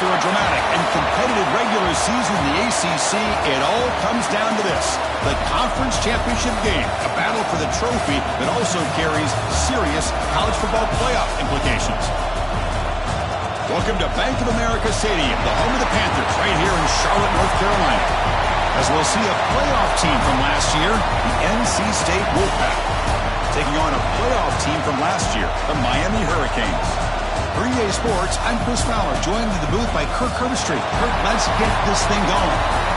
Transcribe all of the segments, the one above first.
After a dramatic and competitive regular season in the ACC, it all comes down to this: the conference championship game, a battle for the trophy that also carries serious college football playoff implications. Welcome to Bank of America Stadium, the home of the Panthers, right here in Charlotte, North Carolina. As we'll see a playoff team from last year, the NC State Wolfpack, taking on a playoff team from last year, the Miami Hurricanes. For EA Sports, I'm Chris Fowler, joined in the booth by Kirk Herbstreit. Kirk, let's get this thing going.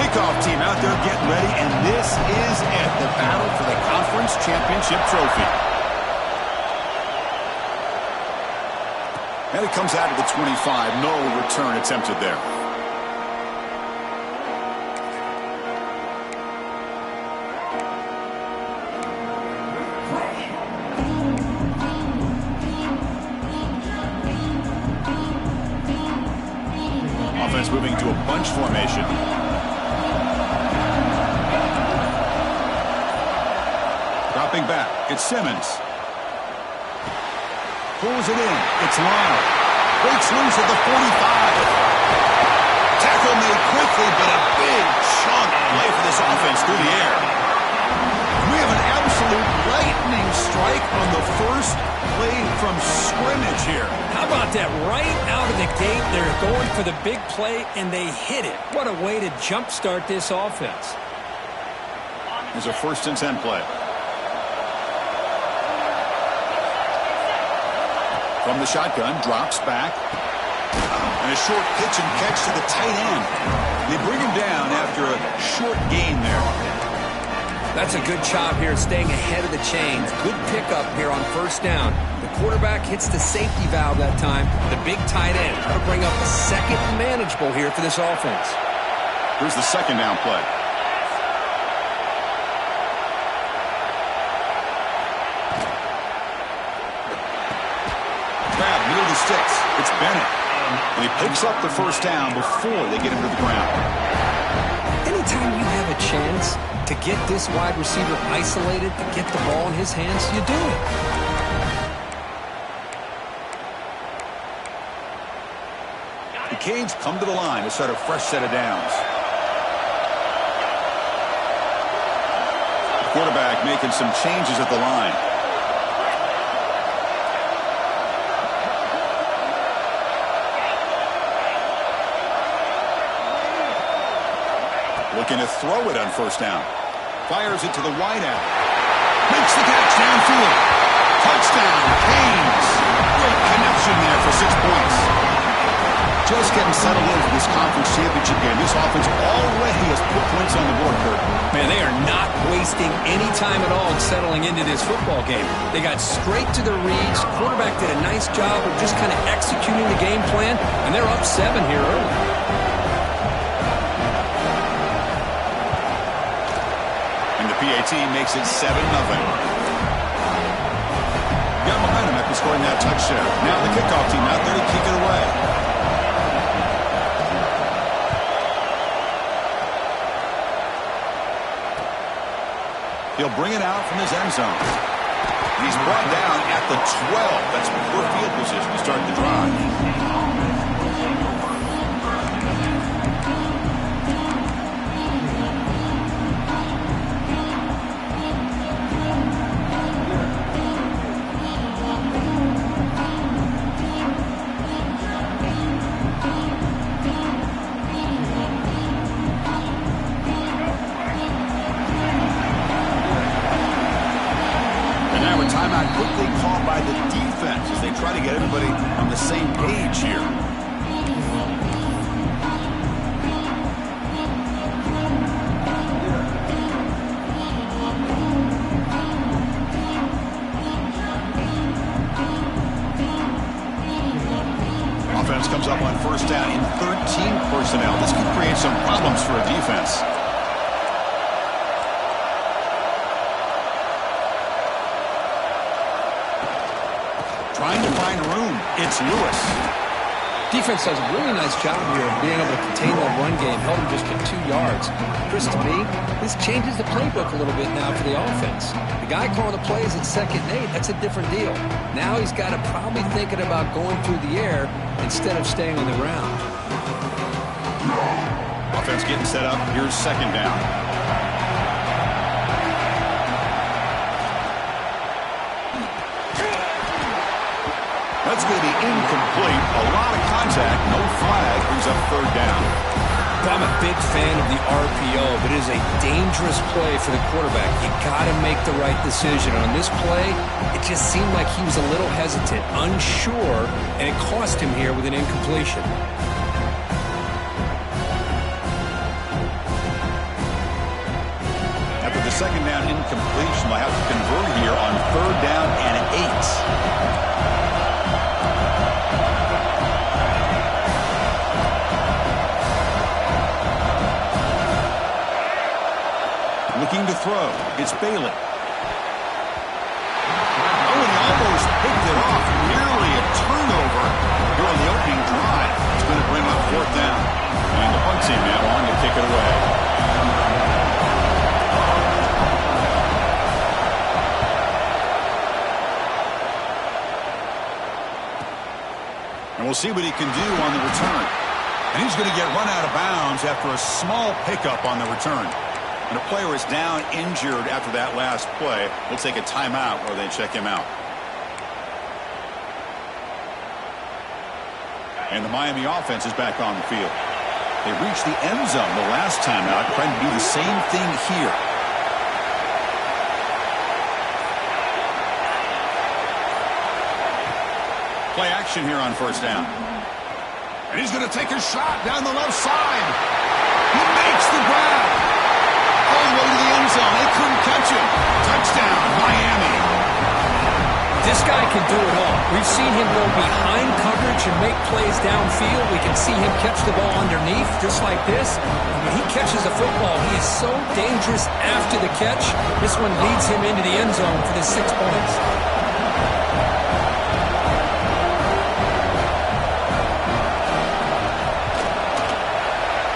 Kickoff team out there getting ready, and this is it, the battle for the conference championship trophy. And it comes out of the 25. No return attempted there. Offense moving to a bunch formation. Dropping back, it's Simmons. Pulls it in, it's Lyle. Breaks loose at the 45. Tackle made quickly, but a big chunk play for this offense through the air. We have an absolute lightning strike on the first play from scrimmage here. How about that? Right out of the gate, they're going for the big play, and they hit it. What a way to jumpstart this offense. There's a 1st and 10 play. From the shotgun, drops back. And a short pitch and catch to the tight end. They bring him down after a short gain there. That's a good job here, staying ahead of the chains. Good pickup here on 1st down. The quarterback hits the safety valve that time. The big tight end. That'll bring up a 2nd and manageable here for this offense. Here's the 2nd down play. Near the sticks. It's Bennett. And he picks up the 1st down before they get him to the ground. Anytime you have a chance to get this wide receiver isolated, to get the ball in his hands, you do it. The Canes come to the line to start a fresh set of downs. The quarterback making some changes at the line. Looking to throw it on 1st down. Fires it to the wide out. Makes the catch downfield. Touchdown, Canes. Great connection there for 6 points. Just getting settled in for this conference championship game. This offense already has put points on the board, Kurt. Man, they are not wasting any time at all settling into this football game. They got straight to the reads. Quarterback did a nice job of just kind of executing the game plan, and they're up 7 here early. PAT makes it 7-0. Got momentum after scoring that touchdown. Now the kickoff team out there to kick it away. He'll bring it out from his end zone. He's brought down at the 12. That's poor field position to start the drive. Timeout quickly called by the defense as they try to get everybody on the same page here. yards for a defense. Trying to find room. It's Lewis. Defense does a really nice job here of being able to contain that run game. Held him just to 2 yards. Chris, to me, this changes the playbook a little bit now for the offense. The guy calling the plays at 2nd and 8, that's a different deal. Now he's got to probably thinking about going through the air instead of staying on the ground. Offense getting set up. Here's 2nd down. That's going to be incomplete. A lot of contact. No flag. Brings up 3rd down. I'm a big fan of the RPO, but it is a dangerous play for the quarterback. You got to make the right decision. On this play, it just seemed like he was a little hesitant, unsure, and it cost him here with an incompletion. After the 2nd down incompletion, they'll have to convert here on 3rd down and 8. Looking to throw. It's Bailey. Oh, and he almost picked it off. Nearly a turnover here on the opening drive. It's going to bring up 4th down. And the punt team now on to kick it away. And we'll see what he can do on the return. And he's going to get run out of bounds after a small pickup on the return. And a player is down injured after that last play. We'll take a timeout where they check him out. And the Miami offense is back on the field. They reached the end zone the last time out, trying to do the same thing here. Play action here on 1st down. And he's going to take a shot down the left side. He makes the grab. All the way to the end zone. They couldn't catch him. Touchdown, Miami. This guy can do it all. We've seen him go behind coverage and make plays downfield. We can see him catch the ball underneath just like this. And when he catches the football, he is so dangerous after the catch. This one leads him into the end zone for the 6 points.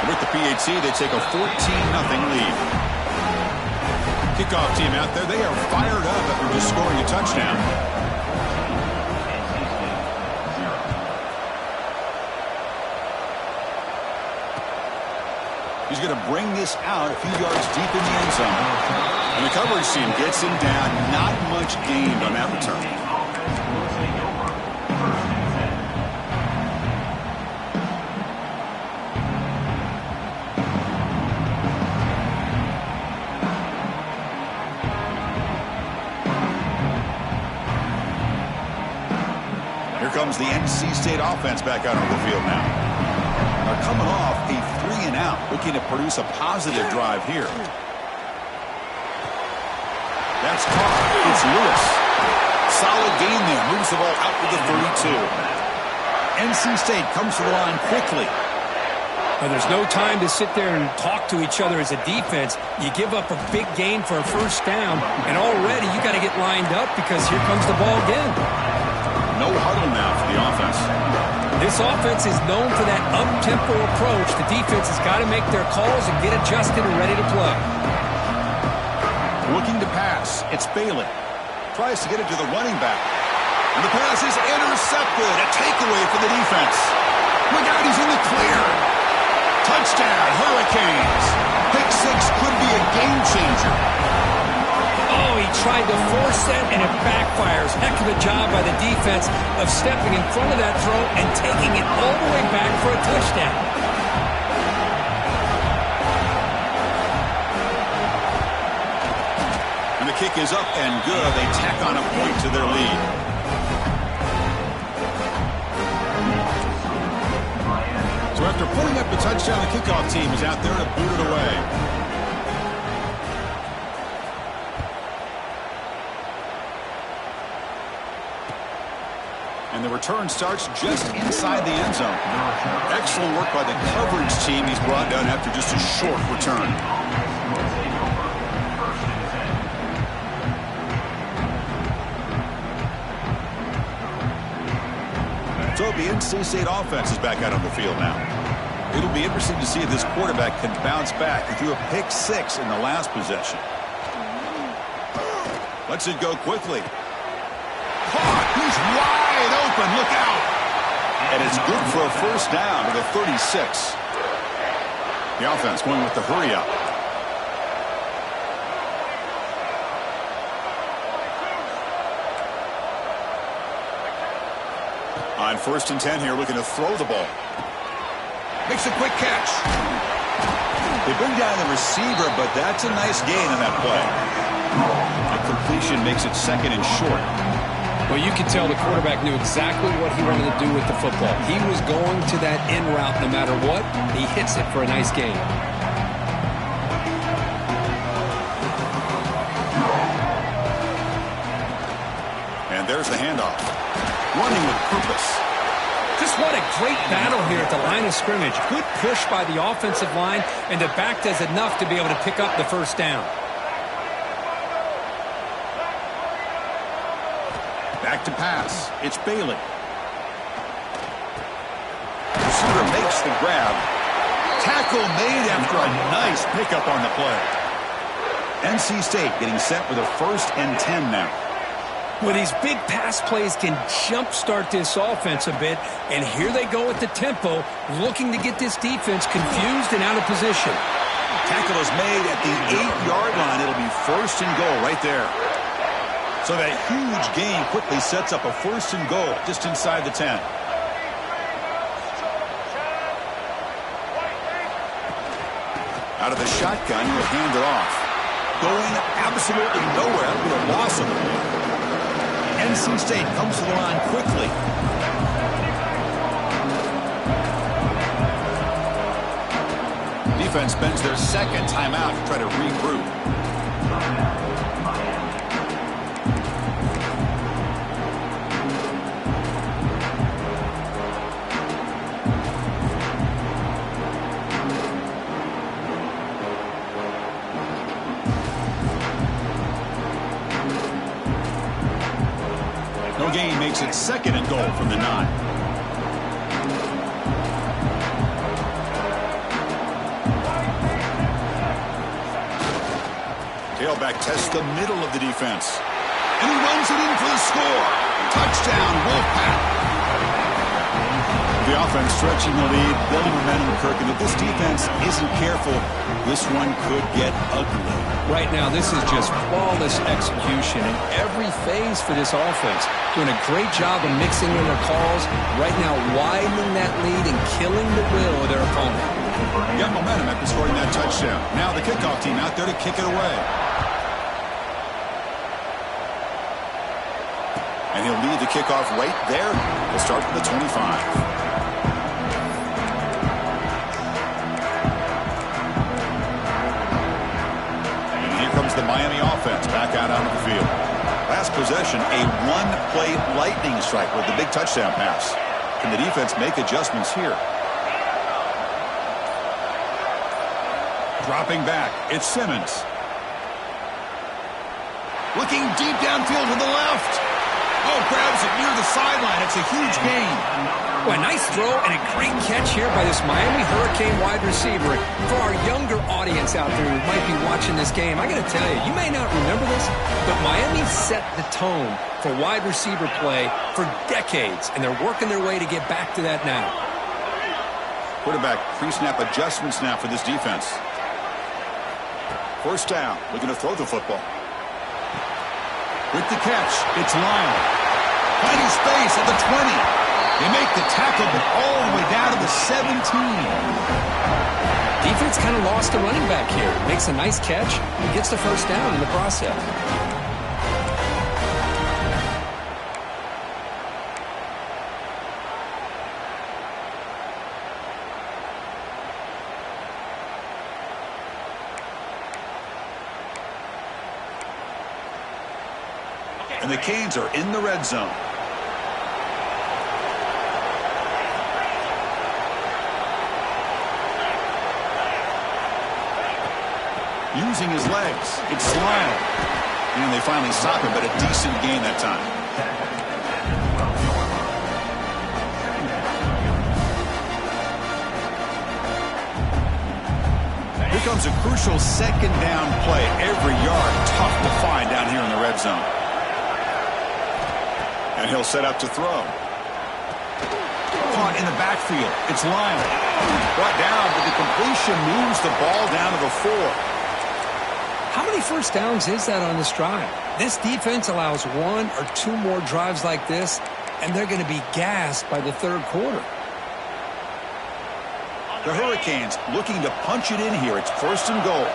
With the PAT, they take a 14-0 lead. Kickoff team out there, they are fired up after just scoring a touchdown. He's going to bring this out a few yards deep in the end zone. And the coverage team gets him down. Not much gained on that return. Comes the NC State offense back out on the field now. They're coming off a 3-and-out, looking to produce a positive drive here. That's caught. It's Lewis. Solid gain there. Moves the ball out to the 32. NC State comes to the line quickly. Now, there's no time to sit there and talk to each other as a defense. You give up a big gain for a 1st down, and already you got to get lined up because here comes the ball again. No huddle now for the offense. This offense is known for that up-tempo approach. The defense has got to make their calls and get adjusted and ready to play. Looking to pass. It's Bailey. Tries to get it to the running back. And the pass is intercepted. A takeaway for the defense. Look out, he's in the clear. Touchdown, Hurricanes. Pick 6 could be a game changer. Oh, he tried to force that, and it backfires. Heck of a job by the defense of stepping in front of that throw and taking it all the way back for a touchdown. And the kick is up and good. They tack on a point to their lead. So after putting up the touchdown, the kickoff team is out there to boot it away. And the return starts just inside the end zone. Excellent work by the coverage team. He's brought down after just a short return. So the NC State offense is back out on the field now. It'll be interesting to see if this quarterback can bounce back. He threw a pick 6 in the last possession. Lets it go quickly. Caught. He's wide open. Look out. And it's good for a first down to the 36. The offense going with the hurry up. On 1st and 10 here, looking to throw the ball. Makes a quick catch. They bring down the receiver, but that's a nice gain on that play. A completion makes it 2nd and short. Well, you could tell the quarterback knew exactly what he wanted to do with the football. He was going to that in route no matter what. He hits it for a nice gain. And there's the handoff. Running with purpose. Just what a great battle here at the line of scrimmage. Good push by the offensive line, and the back does enough to be able to pick up the first down. Back to pass. It's Bailey. Receiver makes the grab. Tackle made after a nice pickup on the play. NC State getting set with a 1st and 10 now. Well, these big pass plays can jumpstart this offense a bit, and here they go at the tempo, looking to get this defense confused and out of position. Tackle is made at the 8-yard line. It'll be 1st and goal right there. So that huge gain quickly sets up a 1st and goal just inside the 10. Out of the shotgun, he'll hand it off. Going absolutely nowhere. That'll be a loss of the ball. NC State comes to the line quickly. Defense spends their 2nd timeout to try to regroup. No gain makes it 2nd and goal from the 9. Tailback tests the middle of the defense. And he runs it in for the score. Touchdown, Wolfpack. The offense stretching the lead, building momentum, Kirk. And if this defense isn't careful, this one could get ugly. Right now, this is just flawless execution in every phase for this offense. Doing a great job of mixing in their calls. Right now, widening that lead and killing the will of their opponent. Got momentum after scoring that touchdown. Now the kickoff team out there to kick it away. And he'll lead the kickoff right there. We'll start from the 25. The Miami offense back out onto the field. Last possession, a one-play lightning strike with the big touchdown pass. Can the defense make adjustments here? Dropping back, it's Simmons. Looking deep downfield to the left. Oh, grabs it near the sideline. It's a huge gain. Well, a nice throw and a great catch here by this Miami Hurricane wide receiver. For our younger audience out there who might be watching this game, I got to tell you, you may not remember this, but Miami set the tone for wide receiver play for decades, and they're working their way to get back to that now. Quarterback pre-snap adjustments now for this defense. 1st down, looking to throw the football. With the catch, it's Lyle. Finding space at the 20. They make the tackle, but all the way down to the 17. Defense kind of lost a running back here. Makes a nice catch and gets the 1st down in the process. And the Canes are in the red zone. using his legs. It's Lyle. And they finally stop him, but a decent gain that time. Here comes a crucial second down play. Every yard tough to find down here in the red zone. And he'll set up to throw. Caught in the backfield. It's Lyle. Brought down, but the completion moves the ball down to the 4. How many first downs is that on this drive? This defense allows 1 or 2 more drives like this, and they're going to be gassed by the third quarter. The Hurricanes looking to punch it in here. It's 1st and goal.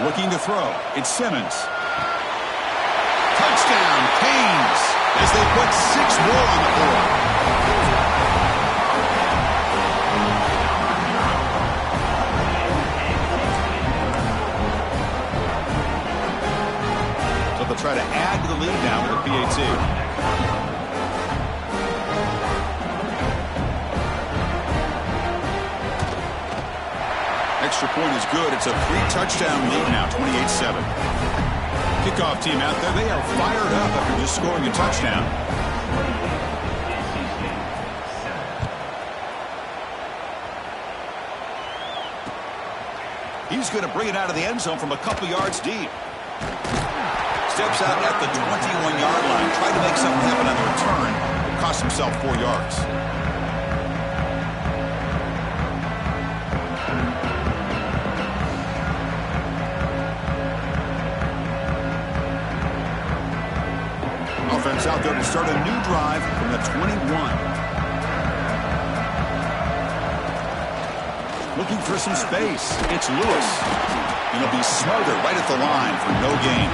Looking to throw. It's Simmons. Touchdown, Canes, as they put 6 more on the board. So they'll try to add to the lead now with a PAT. Extra point is good. It's a 3-touchdown lead now, 28-7. Kickoff team out there. They are fired up after just scoring a touchdown. He's going to bring it out of the end zone from a couple yards deep. Steps out at the 21-yard line. Tried to make something happen on the return. Cost himself 4 yards. Offense out there to start a new drive from the 21. Looking for some space. It's Lewis. And he'll be smothered right at the line for no gain.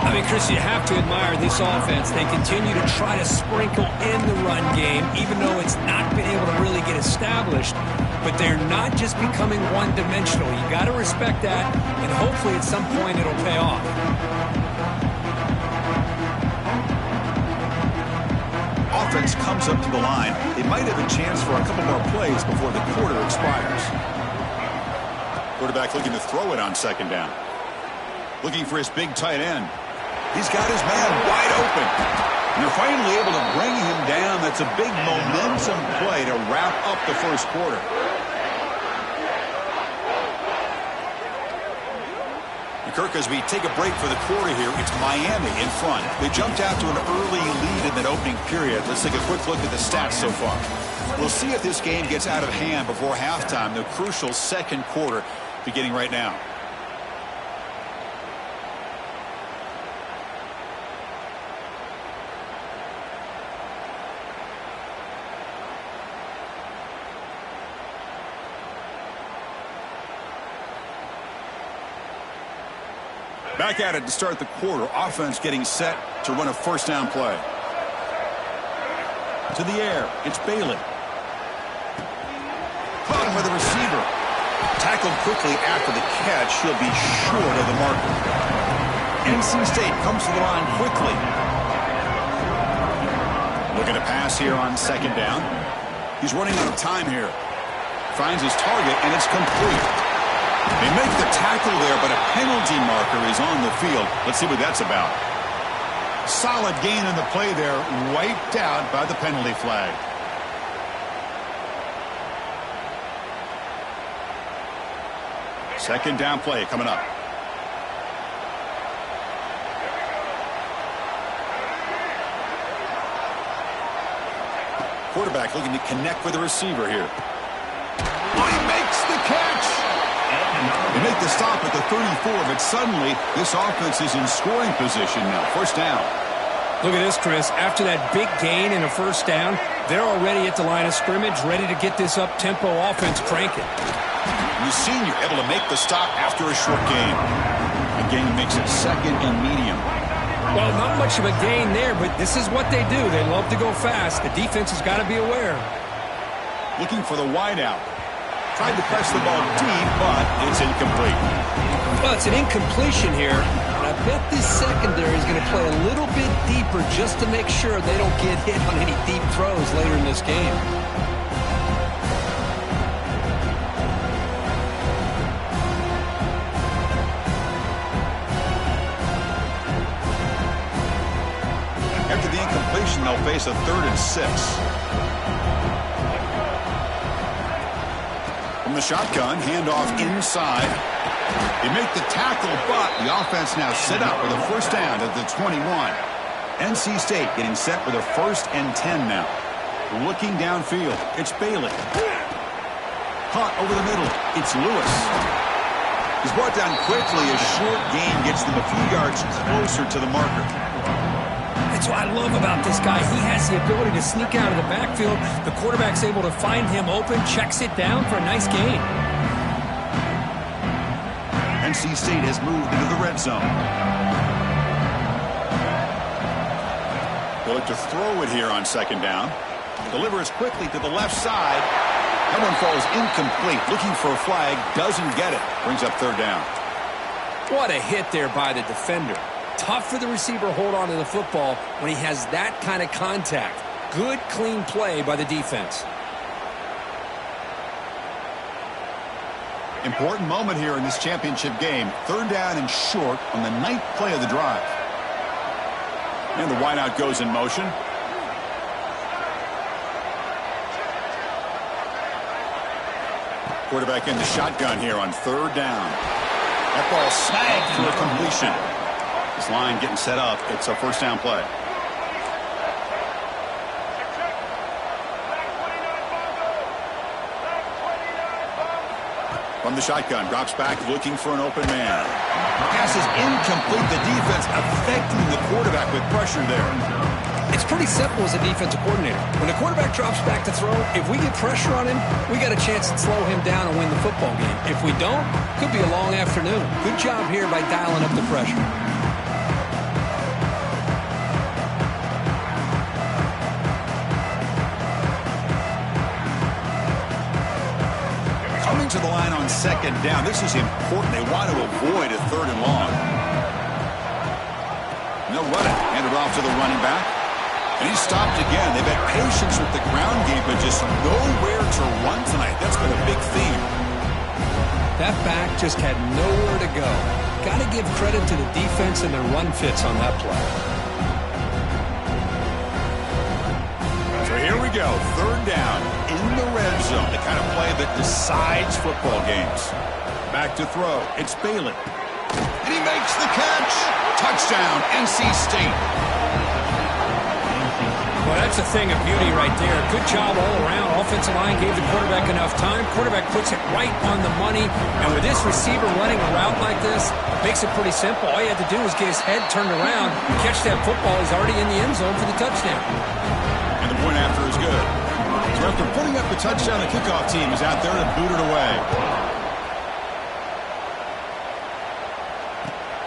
I mean, Chris, you have to admire this offense. They continue to try to sprinkle in the run game, even though it's not been able to really get established. But they're not just becoming one-dimensional. You got to respect that, and hopefully at some point it'll pay off. Offense comes up to the line. They might have a chance for a couple more plays before the quarter expires. Quarterback looking to throw it on 2nd down. Looking for his big tight end. He's got his man wide open. And they're finally able to bring him down. That's a big momentum play to wrap up the first quarter. Kirk, as we take a break for the quarter here, it's Miami in front. They jumped out to an early lead in that opening period. Let's take a quick look at the stats so far. We'll see if this game gets out of hand before halftime, the crucial second quarter beginning right now. Back at it to start the quarter. Offense getting set to run a 1st down play. To the air. It's Bailey. Caught him with a receiver. Tackled quickly after the catch. He'll be short of the marker. NC State comes to the line quickly. Looking to pass here on 2nd down. He's running out of time here. Finds his target, and it's complete. They make the tackle there, but a penalty marker is on the field. Let's see what that's about. Solid gain in the play there, wiped out by the penalty flag. Second down play coming up. Quarterback looking to connect with the receiver here. Oh, he makes the catch! They make the stop at the 34, but suddenly this offense is in scoring position now. 1st down. Look at this, Chris. After that big gain in a 1st down, they're already at the line of scrimmage, ready to get this up-tempo offense cranking. The senior able to make the stop after a short gain. Again, makes it 2nd and medium. Well, not much of a gain there, but this is what they do. They love to go fast. The defense has got to be aware. Looking for the wideout. Tried to press the ball deep, but it's incomplete. Well, it's an incompletion here. And I bet this secondary is going to play a little bit deeper just to make sure they don't get hit on any deep throws later in this game. After the incompletion, they'll face a 3rd and 6. From the shotgun, handoff inside. They make the tackle, but the offense now set up with a first down at the 21. NC State getting set with a 1st and 10 now. Looking downfield, it's Bailey. Caught over the middle, it's Lewis. He's brought down quickly. A short gain gets them a few yards closer to the marker. That's what I love about this guy. He has the ability to sneak out of the backfield. The quarterback's able to find him open, checks it down for a nice gain. NC State has moved into the red zone. They'll look to throw it here on 2nd down. Delivers quickly to the left side. That one falls incomplete. Looking for a flag. Doesn't get it. Brings up 3rd down. What a hit there by the defender. Tough for the receiver to hold on to the football when he has that kind of contact. Good, clean play by the defense. Important moment here in this championship game. 3rd down and short on the 9th play of the drive. And the wideout goes in motion. Quarterback in the shotgun here on 3rd down. That ball snagged for a completion. This line getting set up. It's a first down play. From the shotgun, drops back looking for an open man. Pass is incomplete. The defense affecting the quarterback with pressure there. It's pretty simple as a defensive coordinator. When the quarterback drops back to throw, if we get pressure on him, we got a chance to slow him down and win the football game. If we don't, could be a long afternoon. Good job here by dialing up the pressure. To the line on 2nd down. This is important. They want to avoid a 3rd and long. And they'll run it. Hand it off to the running back. And he's stopped again. They've had patience with the ground game, but just nowhere to run tonight. That's been a big theme. That back just had nowhere to go. Got to give credit to the defense and their run fits on that play. So here we go. 3rd down in the red zone. The kind of play that decides football games. Back to throw. It's Bailey. And he makes the catch. Touchdown, NC State. Well, that's a thing of beauty right there. Good job all around. Offensive line gave the quarterback enough time. Quarterback puts it right on the money. And with this receiver running a route like this, makes it pretty simple. All you had to do was get his head turned around, catch that football. He's already in the end zone for the touchdown. And the point after is good. So after putting up the touchdown, the kickoff team is out there to boot it away.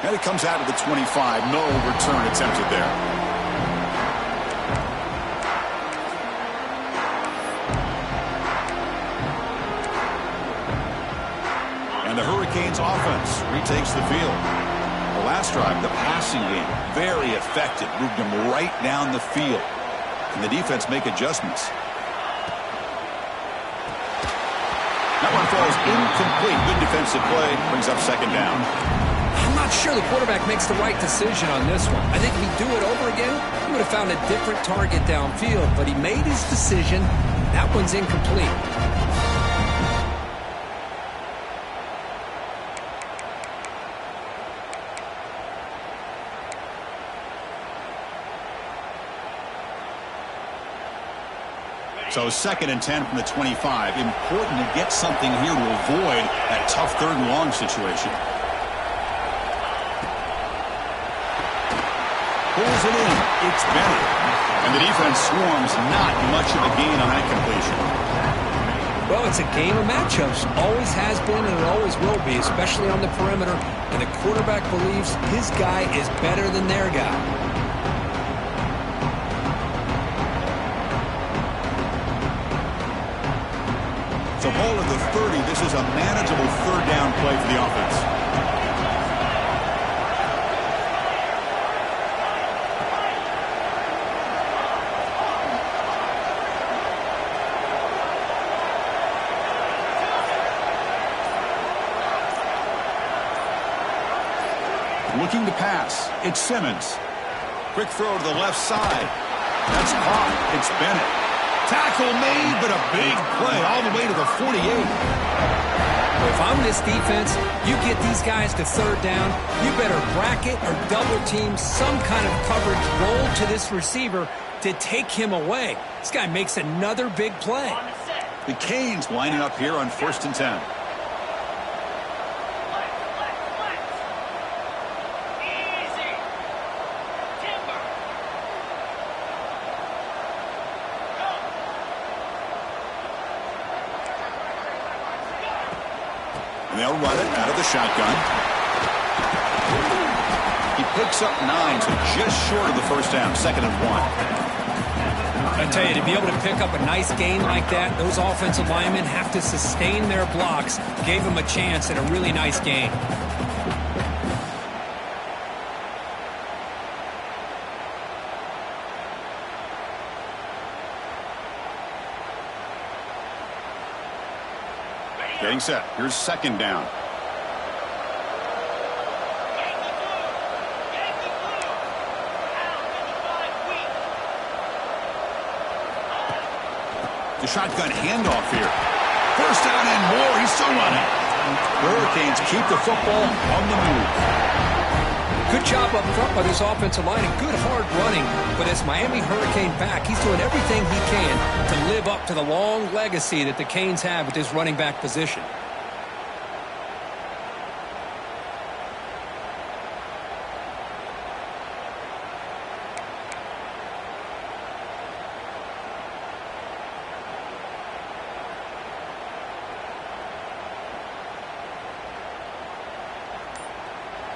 And it comes out to the 25. No return attempted there. And the Hurricanes offense retakes the field. The last drive, the passing game, very effective. Moved them right down the field. And the defense make adjustments. That one falls incomplete. Good defensive play. Brings up 2nd down. I'm not sure the quarterback makes the right decision on this one. I think if he'd do it over again, he would have found a different target downfield. But he made his decision. That one's incomplete. So 2nd and 10 from the 25. Important to get something here to avoid that tough 3rd and long situation. Pulls it in. It's Bennett. And the defense swarms. Not much of a gain on that completion. Well, it's a game of matchups. Always has been and it always will be, especially on the perimeter. And the quarterback believes his guy is better than their guy. So ball at the 30. This is a manageable 3rd down play for the offense. Looking to pass. It's Simmons. Quick throw to the left side. That's caught. It's Bennett. Tackle made, but a big play all the way to the 48. If I'm this defense, you get these guys to third down, you better bracket or double team some kind of coverage roll to this receiver to take him away. This guy makes another big play. The Canes lining up here on 1st and 10. And they'll run it out of the shotgun. He picks up 9, so just short of the first down, 2nd and 1. I tell you, to be able to pick up a nice gain like that, those offensive linemen have to sustain their blocks. Gave him a chance at a really nice gain. Getting set. Here's 2nd down. The shotgun handoff here. 1st down and more. He's still running. Hurricanes keep the football on the move. Good job up front by this offensive line and good hard running. But as Miami Hurricane back, he's doing everything he can to live up to the long legacy that the Canes have at this running back position.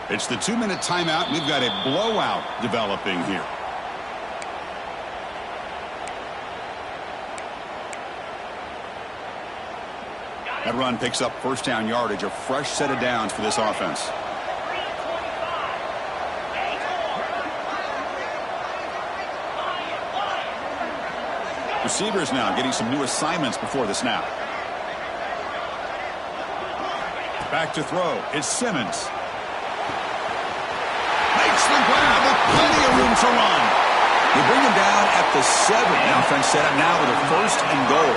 It's the 2-minute timeout. We've got a blowout developing here. That run picks up 1st down yardage, a fresh set of downs for this offense. Receivers now getting some new assignments before the snap. Back to throw. It's Simmons. Makes the grab with plenty of room to run. They bring him down at the 7. The offense set up now with a 1st and goal.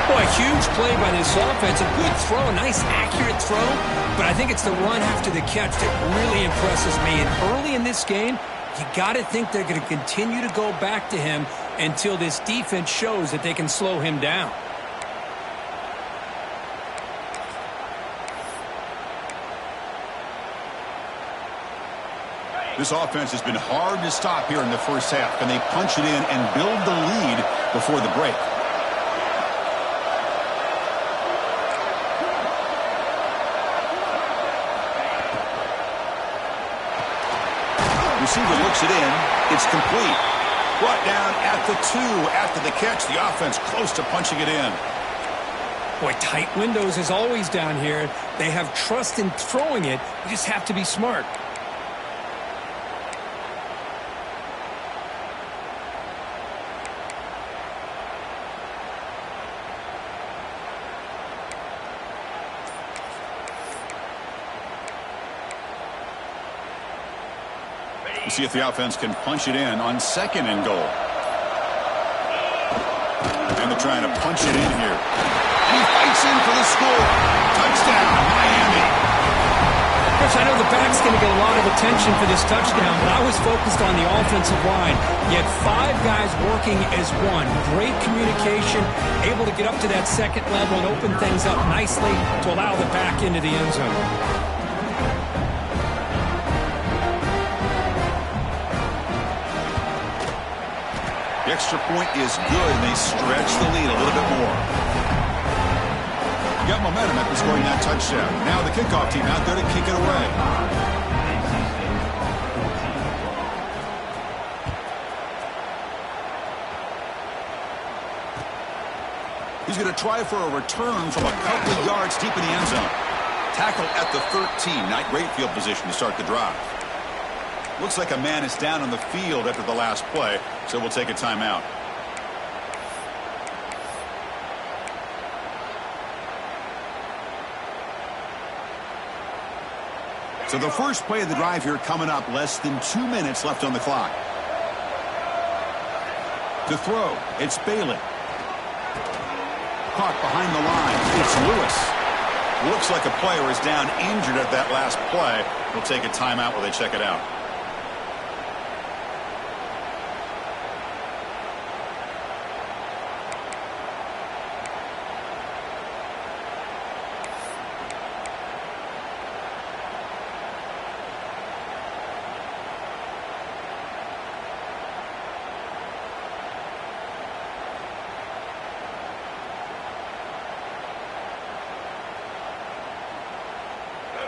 Boy, huge play by this offense. A good throw, a nice accurate throw. But I think it's the run after the catch that really impresses me. And early in this game, you got to think they're going to continue to go back to him until this defense shows that they can slow him down. This offense has been hard to stop here in the first half. Can they punch it in and build the lead before the break? Receiver looks it in. It's complete. Brought down at the 2 after the catch. The offense close to punching it in. Boy, tight windows is always down here. They have trust in throwing it. You just have to be smart. See if the offense can punch it in on 2nd and goal. And they're trying to punch it in here. And he fights in for the score. Touchdown, Miami. Coach, I know the back's going to get a lot of attention for this touchdown, but I was focused on the offensive line. You had 5 guys working as one. Great communication, able to get up to that 2nd level and open things up nicely to allow the back into the end zone. The extra point is good, and they stretch the lead a little bit more. You got momentum after scoring that touchdown. Now the kickoff team out there to kick it away. He's going to try for a return from a couple of yards deep in the end zone. Tackle at the 13. Not great field position to start the drive. Looks like a man is down on the field after the last play, so we'll take a timeout. So the first play of the drive here coming up, less than 2 minutes left on the clock. To throw, it's Bailey. Caught behind the line, it's Lewis. Looks like a player is down injured at that last play. We'll take a timeout while they check it out.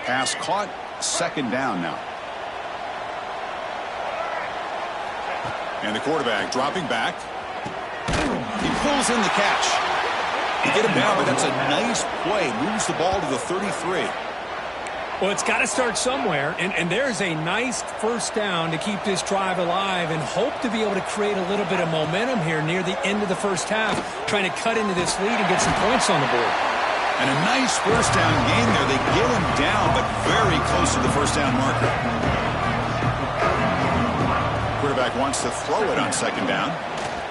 Pass caught, second down now. And the quarterback dropping back. He pulls in the catch. You get him down, but that's a nice play. Moves the ball to the 33. Well, it's got to start somewhere, and there's a nice first down to keep this drive alive and hope to be able to create a little bit of momentum here near the end of the first half, trying to cut into this lead and get some points on the board. And a nice first down gain there. They get him down, but very close to the first down marker. Quarterback wants to throw it on second down.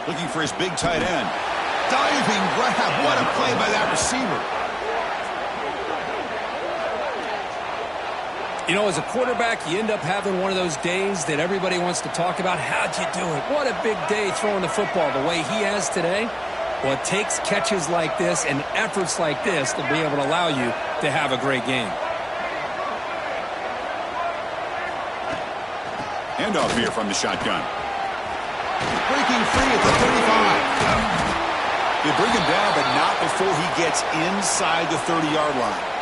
Looking for his big tight end. Diving grab. What a play by that receiver. You know, as a quarterback, you end up having one of those days that everybody wants to talk about. How'd you do it? What a big day throwing the football the way he has today. Well, it takes catches like this and efforts like this to be able to allow you to have a great game. Handoff here from the shotgun. Breaking free at the 35. They bring him down, but not before he gets inside the 30-yard line.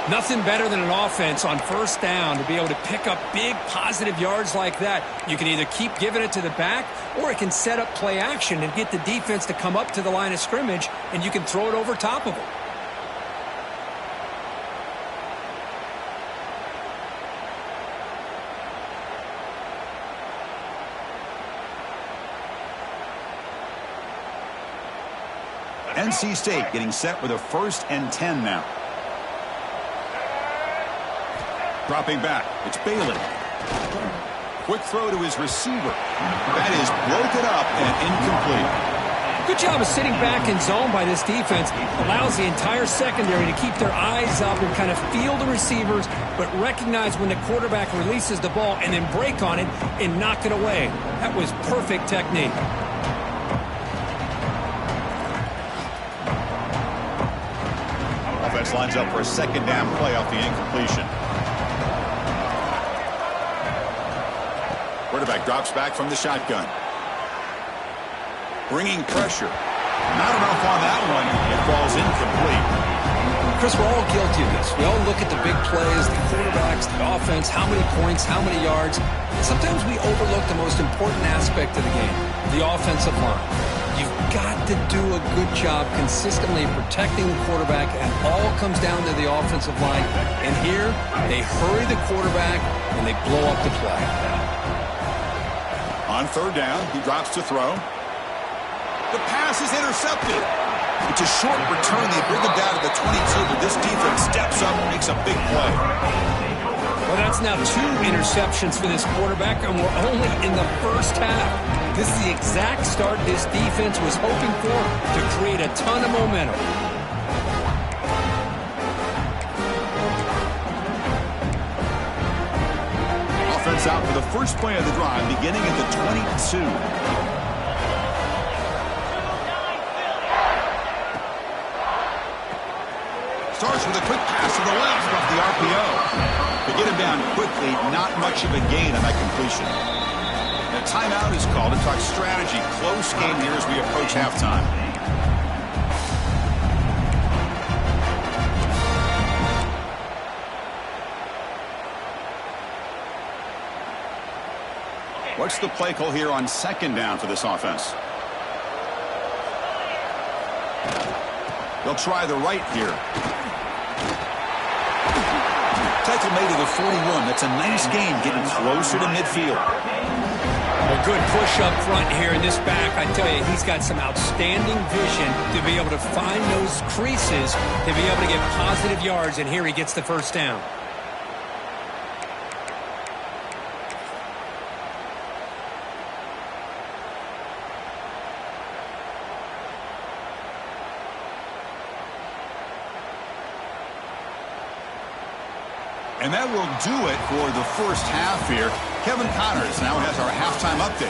Nothing better than an offense on first down to be able to pick up big positive yards like that. You can either keep giving it to the back, or it can set up play action and get the defense to come up to the line of scrimmage, and you can throw it over top of them. NC State getting set with a 1st and 10 now. Dropping back, it's Bailey. Quick throw to his receiver. That is broken up and incomplete. Good job of sitting back in zone by this defense. Allows the entire secondary to keep their eyes up and kind of feel the receivers, but recognize when the quarterback releases the ball and then break on it and knock it away. That was perfect technique. Offense lines up for a second down play off the incompletion. Quarterback drops back from the shotgun. Bringing pressure. Not enough on that one. It falls incomplete. Chris, we're all guilty of this. We all look at the big plays, the quarterbacks, the offense, how many points, how many yards. Sometimes we overlook the most important aspect of the game, the offensive line. You've got to do a good job consistently protecting the quarterback, and all comes down to the offensive line. And here, they hurry the quarterback, and they blow up the play. On third down, he drops to throw. The pass is intercepted. It's a short return. They bring him down to the 22, but this defense steps up and makes a big play. Well, that's now 2 interceptions for this quarterback, and we're only in the first half. This is the exact start this defense was hoping for to create a ton of momentum. Offense out for the first play of the drive, beginning at the 22. Starts with a quick pass to the left off the RPO. They get him down quickly, not much of a gain on that completion. A timeout is called to talk strategy. Close game here as we approach halftime. What's the play call here on second down for this offense? They'll try the right here. Tackle made to the 41. That's a nice gain, getting closer to midfield. A good push up front here in this back. I tell you, he's got some outstanding vision to be able to find those creases, to be able to get positive yards, and here he gets the first down. And that will do it for the first half here. Kevin Connors now has our halftime update.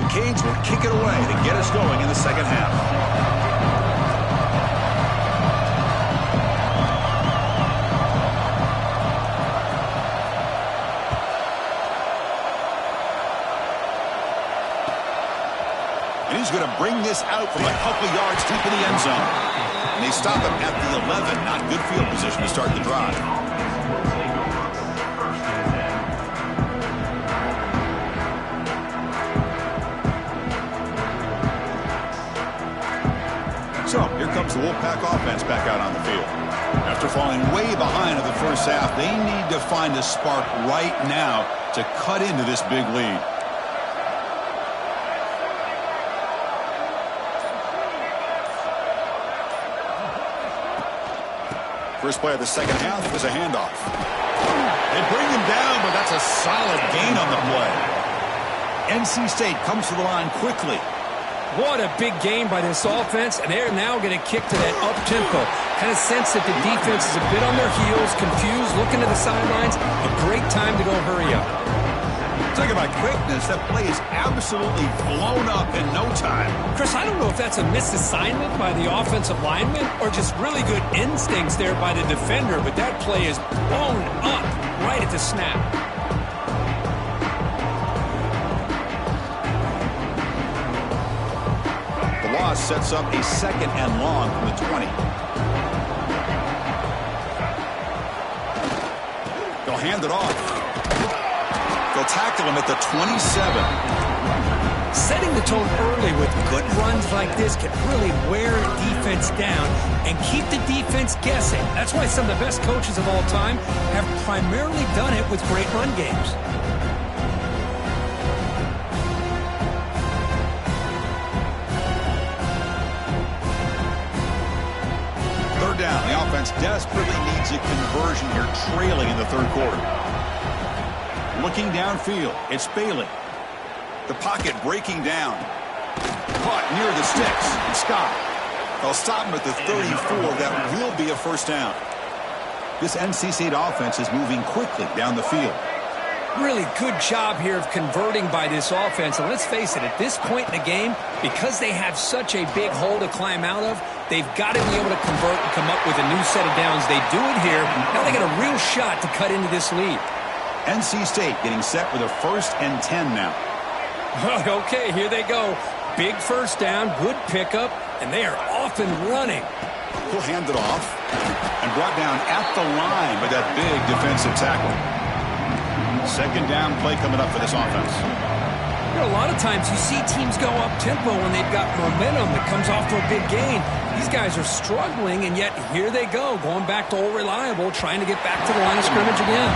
The Canes will kick it away to get us going in the second half. He's going to bring this out from a couple yards deep in the end zone. And they stop him at the 11. Not good field position to start the drive. So here comes the Wolfpack offense back out on the field. After falling way behind in the first half, they need to find a spark right now to cut into this big lead. First play of the second half is a handoff. They bring him down, but that's a solid gain on the play. NC State comes to the line quickly. What a big game by this offense, and they're now going to kick to that up-tempo. Kind of sense that the defense is a bit on their heels, confused, looking to the sidelines. A great time to go hurry up. Talking about quickness, that play is absolutely blown up in no time. Chris, I don't know if that's a misassignment by the offensive lineman or just really good instincts there by the defender, but that play is blown up right at the snap. The loss sets up a second and long from the 20. They'll hand it off. They'll tackle him at the 27. Setting the tone early with good runs like this can really wear defense down and keep the defense guessing. That's why some of the best coaches of all time have primarily done it with great run games. Third down. The offense desperately needs a conversion here, trailing in the third quarter. Looking downfield, it's Bailey. The pocket breaking down. Caught near the sticks. And Scott. They'll stop him at the 34. That will be a first down. This NC State offense is moving quickly down the field. Really good job here of converting by this offense. And let's face it, at this point in the game, because they have such a big hole to climb out of, they've got to be able to convert and come up with a new set of downs. They do it here. Now they got a real shot to cut into this lead. NC State getting set with a 1st and 10 now. Okay, here they go. Big first down, good pickup, and they are off and running. He'll hand it off and brought down at the line by that big defensive tackle. Second down play coming up for this offense. You know, a lot of times you see teams go up-tempo when they've got momentum that comes off to a big gain. These guys are struggling, and yet here they go, going back to old reliable, trying to get back to the line of scrimmage again.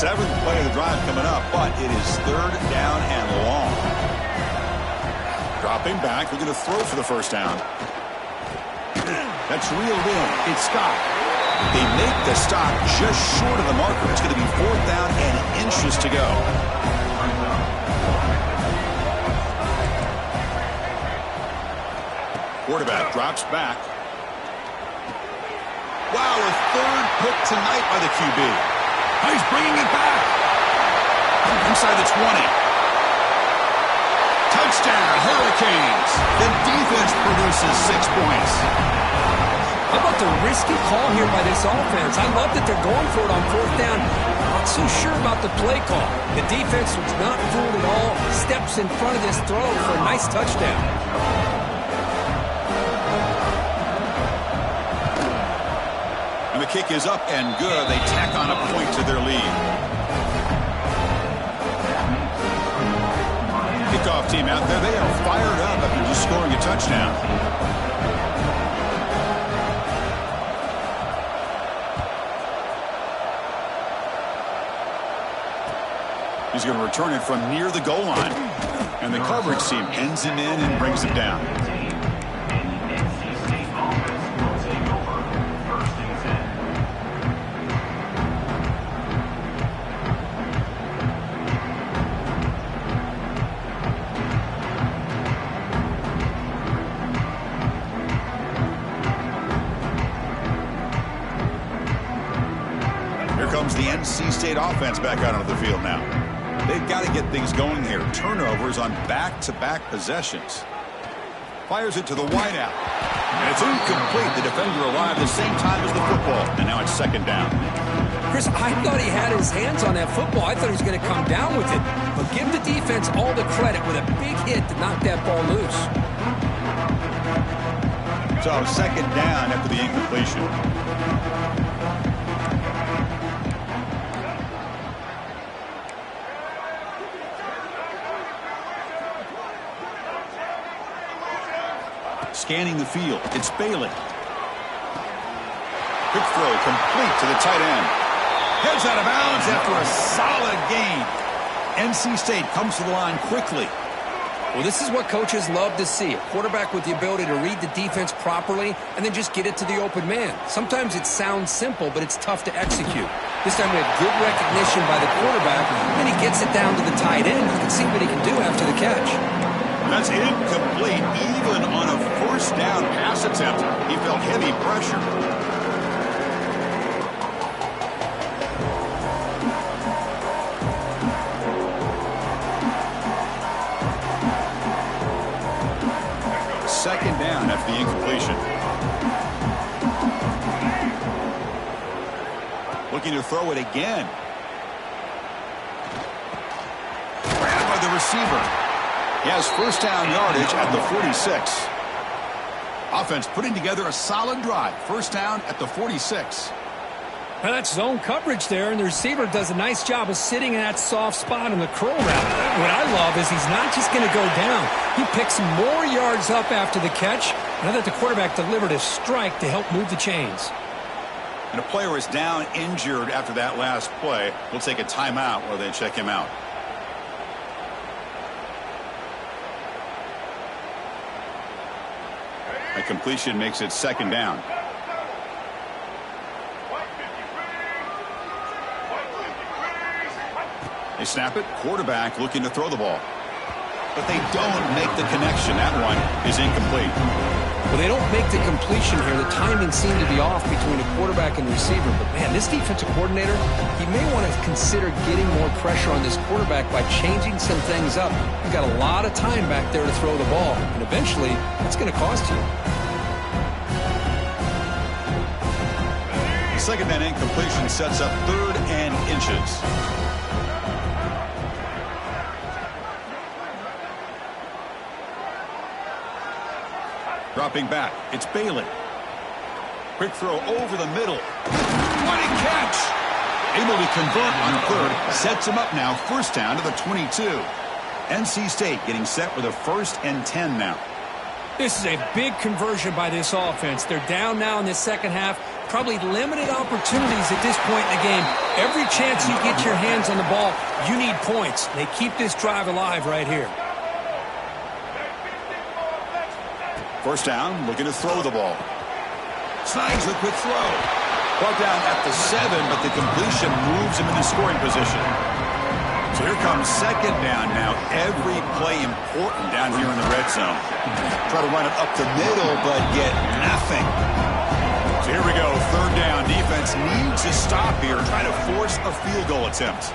7th play of the drive coming up, but it is 3rd down and long. Dropping back, they're going to throw for the first down. That's reeled in. It's Scott. They make the stop just short of the marker. It's going to be 4th down and inches to go. Quarterback drops back. Wow, a 3rd pick tonight by the QB. He's bringing it back. Inside the 20. Touchdown, Hurricanes. The defense produces 6 points. How about the risky call here by this offense? I love that they're going for it on 4th down. Not so sure about the play call. The defense was not fooled at all. Steps in front of this throw for a nice touchdown. And the kick is up and good. They tack on a point to their lead. Kickoff team out there. They are fired up after just scoring a touchdown. He's going to return it from near the goal line. And the coverage team pins him in and brings him down. Here comes the NC State offense back out onto the field now. They've got to get things going here. Turnovers on back-to-back possessions. Fires it to the wideout. And it's incomplete. The defender arrived the same time as the football. And now it's second down. Chris, I thought he had his hands on that football. I thought he was going to come down with it. But give the defense all the credit with a big hit to knock that ball loose. So second down after the incompletion. Scanning the field. It's Bailey. Quick throw complete to the tight end. Heads out of bounds after a solid gain. NC State comes to the line quickly. Well, this is what coaches love to see. A quarterback with the ability to read the defense properly and then just get it to the open man. Sometimes it sounds simple, but it's tough to execute. This time we have good recognition by the quarterback, and he gets it down to the tight end. You can see what he can do after the catch. That's incomplete. Even on a first down pass attempt, he felt heavy pressure. Second down after the incompletion. Looking to throw it again. Grabbed by the receiver. He has first down yardage at the 46. Offense putting together a solid drive. First down at the 46. Well, that's zone coverage there, and the receiver does a nice job of sitting in that soft spot in the curl route. What I love is he's not just going to go down. He picks more yards up after the catch. Now that the quarterback delivered a strike to help move the chains. And a player is down injured after that last play. We'll take a timeout while they check him out. A completion makes it second down. They snap it. Quarterback looking to throw the ball. But they don't make the connection. That one is incomplete. Well, they don't make the completion here. The timing seemed to be off between the quarterback and the receiver. But, man, this defensive coordinator, he may want to consider getting more pressure on this quarterback by changing some things up. You've got a lot of time back there to throw the ball. And eventually, that's going to cost you. The second down incompletion sets up third and inches. Dropping back, it's Bailey. Quick throw over the middle. What a catch! Able to convert on third, sets him up now, first down to the 22. NC State getting set with a 1st and 10 now. This is a big conversion by this offense. They're down now in the second half. Probably limited opportunities at this point in the game. Every chance you get your hands on the ball, you need points. They keep this drive alive right here. First down, looking to throw the ball. Snags the quick throw. Brought down at the 7, but the completion moves him into scoring position. So here comes second down now. Every play important down here in the red zone. Try to run it up the middle, but get nothing. So here we go, third down. Defense needs a stop here. Trying to force a field goal attempt.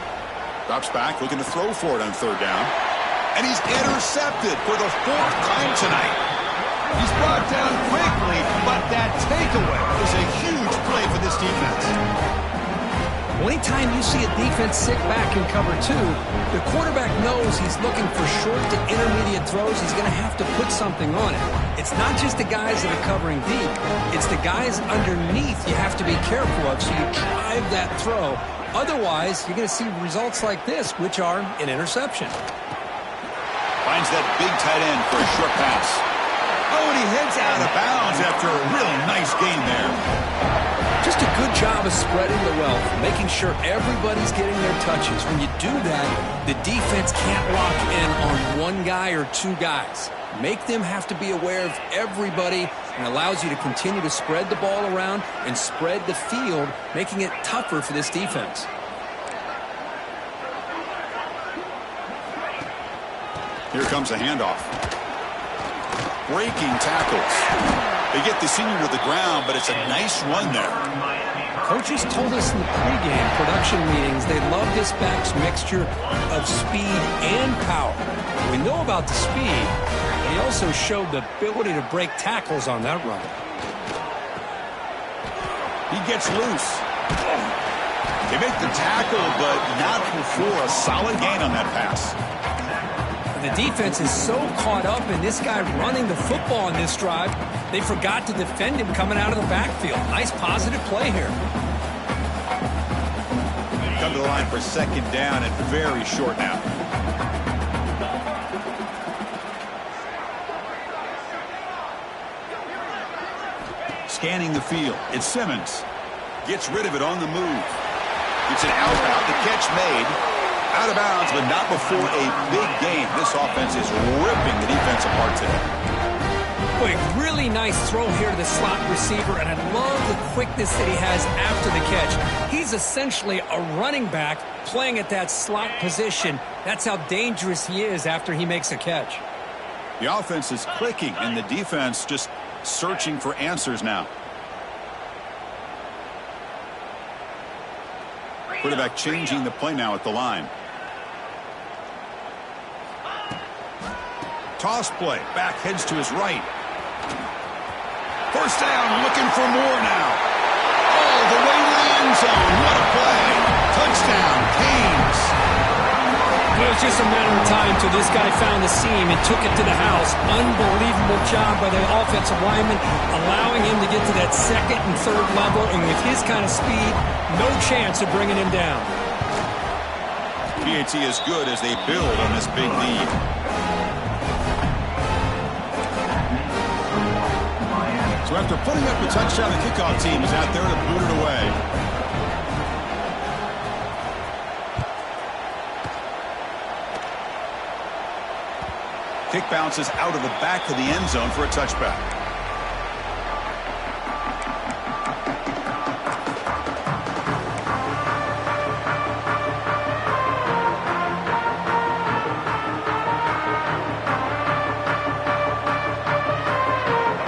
Drops back, looking to throw for it on third down. And he's intercepted for the 4th time tonight. He's brought down quickly, but that takeaway is a huge play for this defense. Well, anytime you see a defense sit back in cover 2, the quarterback knows he's looking for short to intermediate throws. He's going to have to put something on it. It's not just the guys that are covering deep. It's the guys underneath you have to be careful of, so you drive that throw. Otherwise, you're going to see results like this, which are an interception. Finds that big tight end for a short pass. Oh, and he heads out of bounds after a really nice gain there. Just a good job of spreading the wealth, making sure everybody's getting their touches. When you do that, the defense can't lock in on one guy or two guys. Make them have to be aware of everybody, and allows you to continue to spread the ball around and spread the field, making it tougher for this defense. Here comes a handoff. Breaking tackles. They get the senior to the ground, but it's a nice run there. Coaches told us in the pregame production meetings they love this back's mixture of speed and power. We know about the speed. He also showed the ability to break tackles on that run. He gets loose. They make the tackle, but not before a solid gain on that pass. The defense is so caught up in this guy running the football on this drive, they forgot to defend him coming out of the backfield. Nice positive play here. Come to the line for second down and very short now. Scanning the field. It's Simmons. Gets rid of it on the move. It's an outbound. The catch made. Out of bounds, but not before a big gain. This offense is ripping the defense apart today. Boy, really nice throw here to the slot receiver, and I love the quickness that he has after the catch. He's essentially a running back playing at that slot position. That's how dangerous he is after he makes a catch. The offense is clicking, and the defense just searching for answers now. Quarterback changing the play now at the line. Toss play. Back heads to his right. First down, looking for more now. All the way to the end zone. What a play. Touchdown, Canes. It was just a matter of time till this guy found the seam and took it to the house. Unbelievable job by the offensive lineman, allowing him to get to that second and third level, and with his kind of speed, no chance of bringing him down. PAT is good as they build on this big lead. So after putting up a touchdown, the kickoff team is out there to boot it away. Kick bounces out of the back of the end zone for a touchback.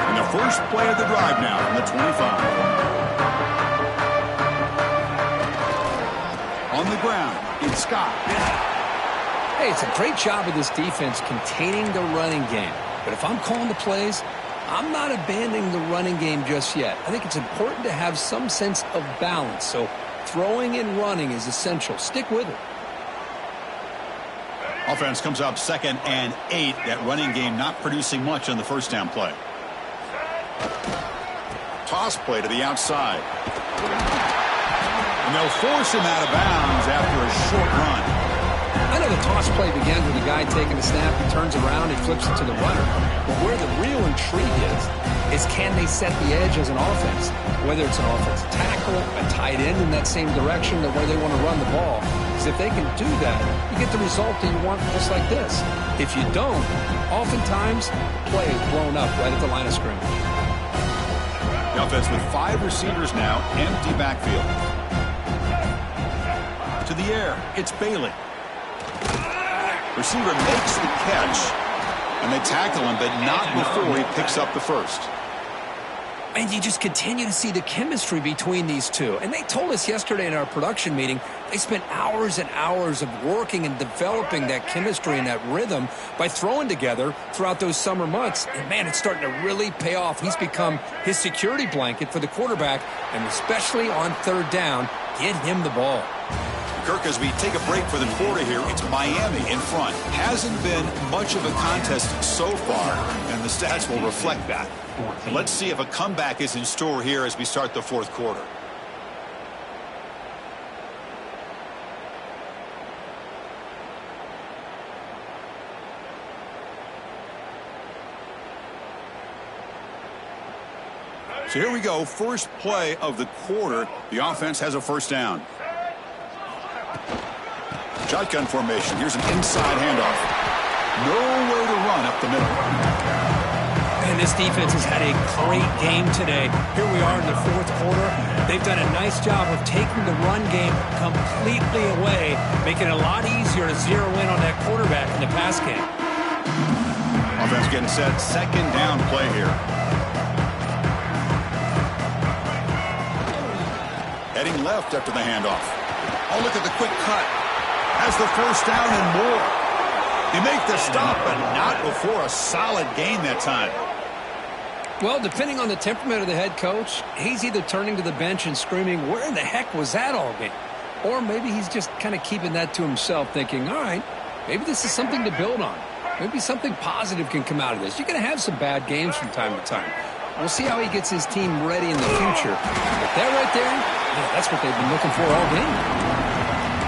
And the first play of the drive now from the 25. On the ground, it's Scott. Hey, it's a great job of this defense containing the running game. But if I'm calling the plays, I'm not abandoning the running game just yet. I think it's important to have some sense of balance. So throwing and running is essential. Stick with it. Offense comes up 2nd and 8. That running game not producing much on the first down play. Toss play to the outside. And they'll force him out of bounds after a short run. I know the toss play begins with the guy taking the snap. He turns around, he flips it to the runner. But where the real intrigue is can they set the edge as an offense? Whether it's an offensive tackle, a tight end in that same direction, where they want to run the ball. Because if they can do that, you get the result that you want just like this. If you don't, oftentimes, play is blown up right at the line of scrimmage. The offense with 5 receivers now, empty backfield. To the air, it's Bailey. Receiver makes the catch, and they tackle him, but not before he picks up the first. And you just continue to see the chemistry between these two. And they told us yesterday in our production meeting, they spent hours and hours of working and developing that chemistry and that rhythm by throwing together throughout those summer months. And, man, it's starting to really pay off. He's become his security blanket for the quarterback, and especially on third down, get him the ball. Kirk, as we take a break for the quarter here, it's Miami in front. Hasn't been much of a contest so far, and the stats will reflect that. Let's see if a comeback is in store here as we start the fourth quarter. So here we go, first play of the quarter. The offense has a first down. Shotgun formation. Here's an inside handoff. Nowhere to run up the middle. And this defense has had a great game today. Here we are in the fourth quarter. They've done a nice job of taking the run game completely away, making it a lot easier to zero in on that quarterback in the pass game. Offense getting set. Second down play here. Heading left after the handoff. Oh, look at the quick cut. Has the first down and more. They make the stop, but not before a solid gain that time. Well, depending on the temperament of the head coach, he's either turning to the bench and screaming, where in the heck was that all game? Or maybe he's just kind of keeping that to himself, thinking, all right, maybe this is something to build on. Maybe something positive can come out of this. You're going to have some bad games from time to time. We'll see how he gets his team ready in the future. But that right there, yeah, that's what they've been looking for all game.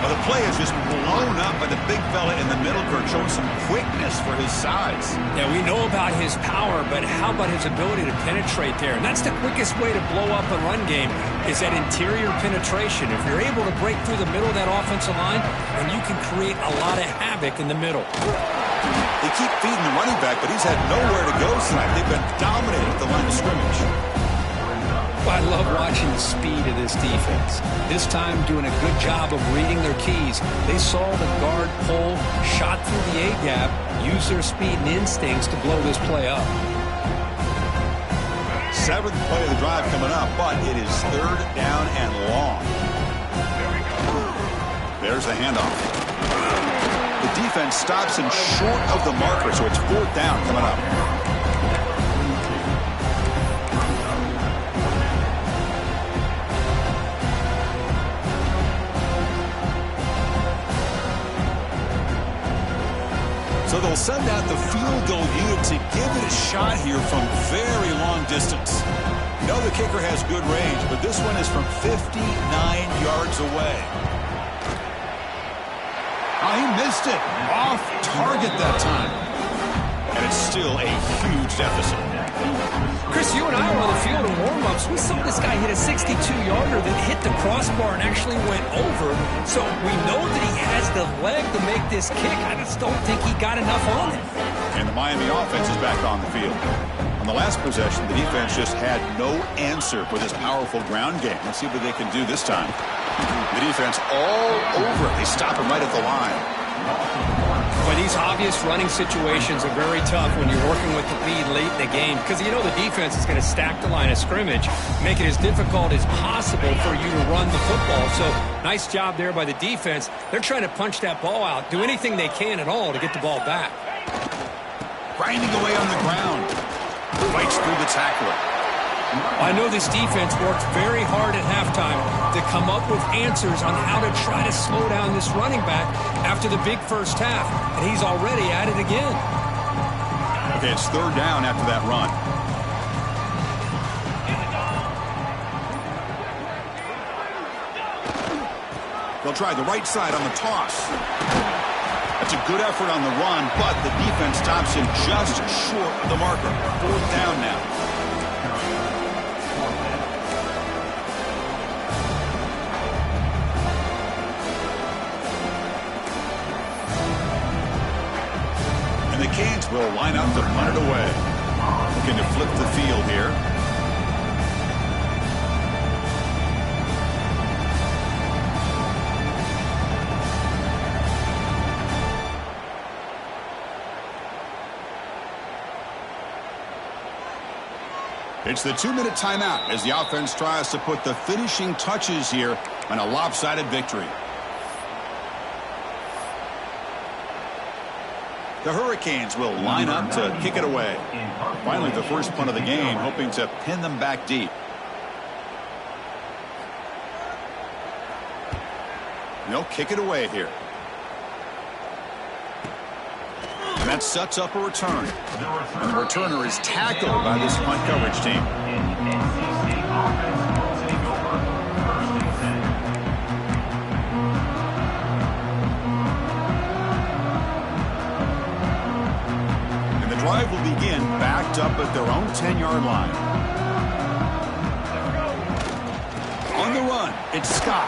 Well, the play is just blown up by the big fella in the middle, Kurt, showing some quickness for his size. Yeah, we know about his power, but how about his ability to penetrate there? And that's the quickest way to blow up a run game, is that interior penetration. If you're able to break through the middle of that offensive line, then you can create a lot of havoc in the middle. They keep feeding the running back, but he's had nowhere to go tonight. They've been dominating at the line of scrimmage. I love watching the speed of this defense. This time doing a good job of reading their keys. They saw the guard pull, shot through the A-gap, used their speed and instincts to blow this play up. Seventh play of the drive coming up, but it is third down and long. There's the handoff. The defense stops him short of the marker, so it's fourth down coming up. So they'll send out the field goal unit to give it a shot here from very long distance. You know the kicker has good range, but this one is from 59 yards away. Oh, he missed it. Off target that time. And it's still a huge deficit. Chris, you and I were on the field in warm-ups. We saw this guy hit a 62-yarder that hit the crossbar and actually went over. So we know that he has the leg to make this kick. I just don't think he got enough on it. And the Miami offense is back on the field. On the last possession, the defense just had no answer for this powerful ground game. Let's see what they can do this time. The defense all over it. They stop him right at the line. But these obvious running situations are very tough when you're working with the lead late in the game, because you know the defense is going to stack the line of scrimmage, make it as difficult as possible for you to run the football. So nice job there by the defense. They're trying to punch that ball out, do anything they can at all to get the ball back. Grinding away on the ground. Fights through the tackler. I know this defense worked very hard at halftime to come up with answers on how to try to slow down this running back after the big first half, and he's already at it again. Okay, it's third down after that run. They'll try the right side on the toss. That's a good effort on the run, but the defense stops him just short of the marker. Fourth down now. The Canes will line up to punt it away. Looking to flip the field here. It's the 2-minute timeout as the offense tries to put the finishing touches here on a lopsided victory. The Hurricanes will line up to kick it away. Finally, the first punt of the game, hoping to pin them back deep. They'll kick it away here. And that sets up a return. And the returner is tackled by this punt coverage team. Drive will begin backed up at their own 10-yard line. run. It's Scott.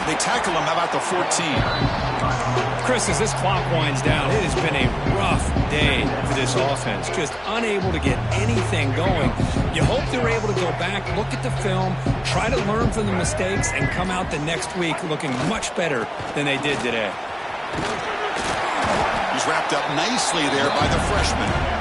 They tackle him. How about the 14? Chris, as this clock winds down, it has been a rough day for this offense. Just unable to get anything going. You hope they're able to go back, look at the film, try to learn from the mistakes, and come out the next week looking much better than they did today. He's wrapped up nicely there by the freshman.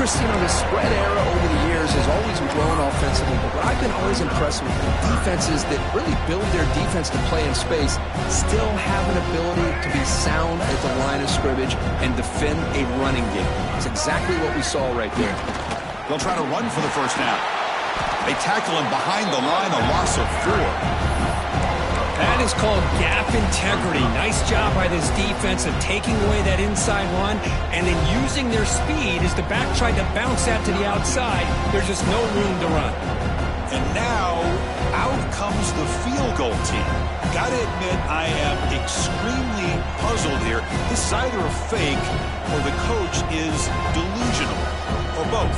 Chris, the spread era over the years has always grown offensively, but what I've been always impressed with defenses that really build their defense to play in space still have an ability to be sound at the line of scrimmage and defend a running game. It's exactly what we saw right there. They'll try to run for the first down. They tackle him behind the line, a loss of 4. That is called gap integrity. Nice job by this defense of taking away that inside run and then using their speed as the back tried to bounce that to the outside. There's just no room to run. And now, out comes the field goal team. Gotta admit, I am extremely puzzled here. This is either a fake or the coach is delusional, or both.